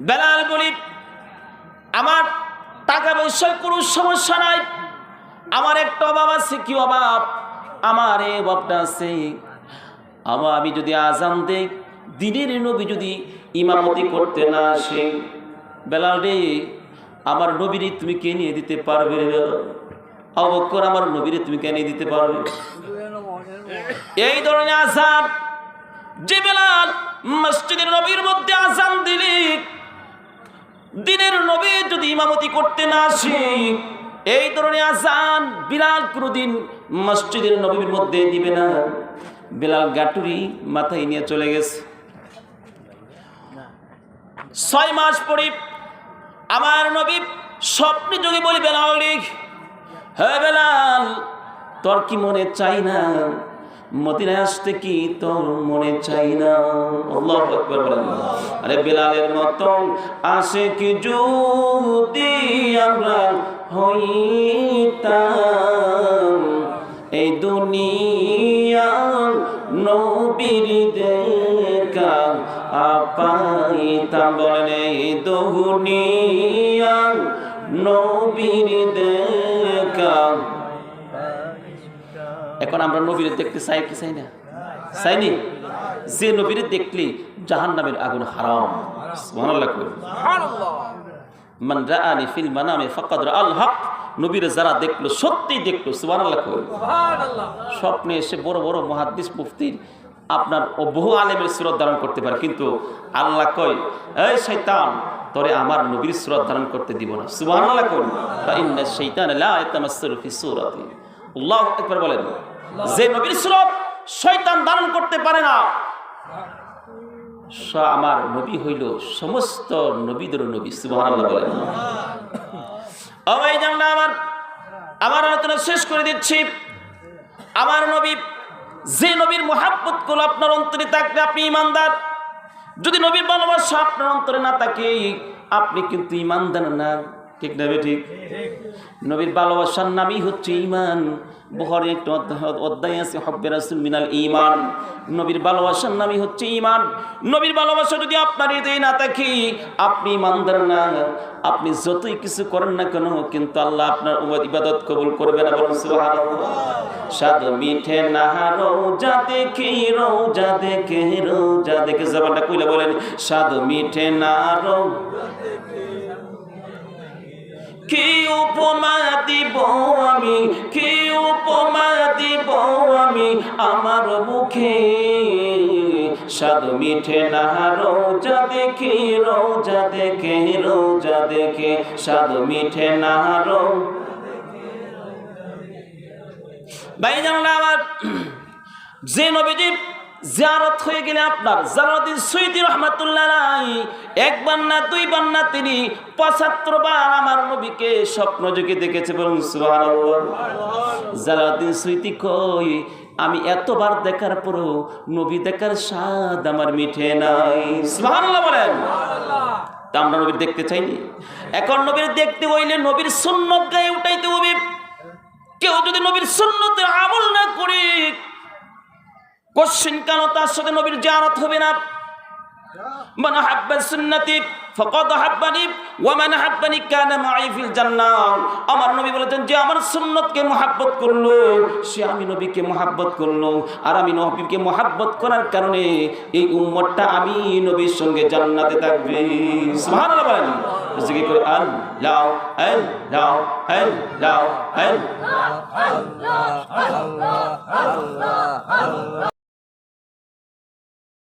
বেলাল বলি, আমার টাকা পয়সার কোনো সমস্যা নাই, আমার একটা অভাব আছে। কি অভাব? আমার এই অভাবটা আছে, আমি যদি আজান দেই, দিনের নবী যদি ইমামতি করতে না আসে, বেলাল রে আমার নবীরে তুমি কে নিয়ে দিতে পারবে রে বেলাল? আবু বকর আমার নবীরে তুমি কে নিয়ে দিতে পারবে? এই ধরনের আজান যে বেলাল মসজিদের নবীর মধ্যে আজান দিলি, দিনের নবী যদি ইমামতি করতে না আসে, এই ধরনের আজান বিলাল কোনদিন মসজিদের নবীর মধ্যে দিবে না। বেলাল গাটুরি মাথায় নিয়ে চলে গেছে। 6 মাস পরে আমার নবী স্বপ্নে যোগে বলি, বেলাল লিখ, হ্যাঁ বেলাল, তোর কি মনে চাই না মদিনায় আসতে? কি তোর মনে চাই না? আল্লাহু আকবার বলেন। আরে বেলালের মতো আশিক যদি আমরা হইতাম, এই দুনিয়া নবীর দেখা পাইতাম। বলেন এই দুনিয়া নবীর দেখা। এখন আমরা নবীর দেখতে চাই কি চাই না? চাইনি? যে নবীর দেখলে জাহান্নামের আগুন হারাম। সুবহানাল্লাহ। মান রাআনি ফিল মানামি ফাকাদ রাআল হক। নবীর যারা দেখলো সত্যি দেখলো। সুবহানাল্লাহ। স্বপ্নে এসে বড় বড় মুহাদ্দিস মুফতি আপনার বহু আলেমের সুরত ধারণ করতে পারে, কিন্তু আল্লাহ কয়, এই শয়তান, তোরে আমার নবীর সুরত ধারণ করতে দিব না। সুবহানাল্লাহ। ফা ইন্না শাইতানা লা ইয়াতামাসসালু ফি সূরাতি। আল্লাহু আকবার বলেন। যে নবীর সুরত শয়তান ধারণ করতে পারে না, আমার নবী হইল সমস্ত নবীদের নবী। সুবহানাল্লাহ বলেন। ভাই জানলা, আমার আলোচনা শেষ করে দিচ্ছি। আমার নবী, যে নবীর মুহাব্বত গুলো আপনার অন্তরে থাকলে আপনি ঈমানদার। যদি নবীর ভালোবাসা আপনার অন্তরে না থাকে, আপনি কিন্তু ঈমানদার না। ঠিক না? ঠিক। নবীর ভালোবাসার নামই হচ্ছে ঈমান। বুখারী একটা অধ্যায় আছে, হুব্বে রাসূল মিনাল ঈমান। নবীর ভালোবাসার নামই হচ্ছে ঈমান। নবীর ভালোবাসা যদি আপনার হৃদয়ে না থাকে, আপনি ঈমানদার না। আপনি যতই কিছু করেন না কেন, কিন্তু আল্লাহ আপনার ইবাদত কবুল করবে না। বলুন সুবহানাল্লাহ। স্বাদ মিঠে না রোজা দেখে, রোজা দেখে, রোজা দেখে। জবানটা কইলে বলেন, স্বাদ মিঠে না রোজা দেখে। কি উপমা দিব আমি, কি উপমা দিব আমি আমার মুখে, স্বাদ মিঠে না রোজা দেখে, রোজা দেখে, রোজা দেখে, স্বাদ মিঠে না ভাই জানলা আমার। যে নবীজি জিয়ারত হয়ে গেলে আপনার জালালউদ্দিন সুয়ুতী রাহমাতুল্লাহ আলাইহি একবার না দুইবার না তিনি ৭৫ বার আমার নবীকে স্বপ্ন যোগে দেখেছে। বলুন সুবহানাল্লাহ। জালালউদ্দিন সুয়ুতী কই, আমি এতবার দেখার পরও নবী দেখার স্বাদ আমার মিঠে নাই। সুবহানাল্লাহ বলেন। তা আমরা নবীর দেখতে চাইনি। এখন নবীর দেখতে হইলে নবীর সুন্নাত গায়ে উঠাইতে হবে। কেউ যদি নবীর সুন্নতের আমল না করে, কোশ্চিন কেন তার সাথে নবীর জিয়ারত হবে না। মান হাব্বা সুন্নতি ফাকাদ হাব্বানি ওয়া মান হাব্বানি কানা মাই ফিল জান্নাহ। আমার নবী বলেছেন, যে আমার সুন্নতকে মুহাব্বত করলো, সে আমি নবীকে মুহাব্বত করলো। আর আমি নবীকে মুহাব্বত করার কারণে এই উম্মতটা আমি নবীর সঙ্গে জান্নাতে থাকবে। সুবহানাল্লাহ বলেন। জিকির করে আল্লাহ আল্লাহ আল্লাহ আল্লাহ আল্লাহ আল্লাহ আল্লাহ।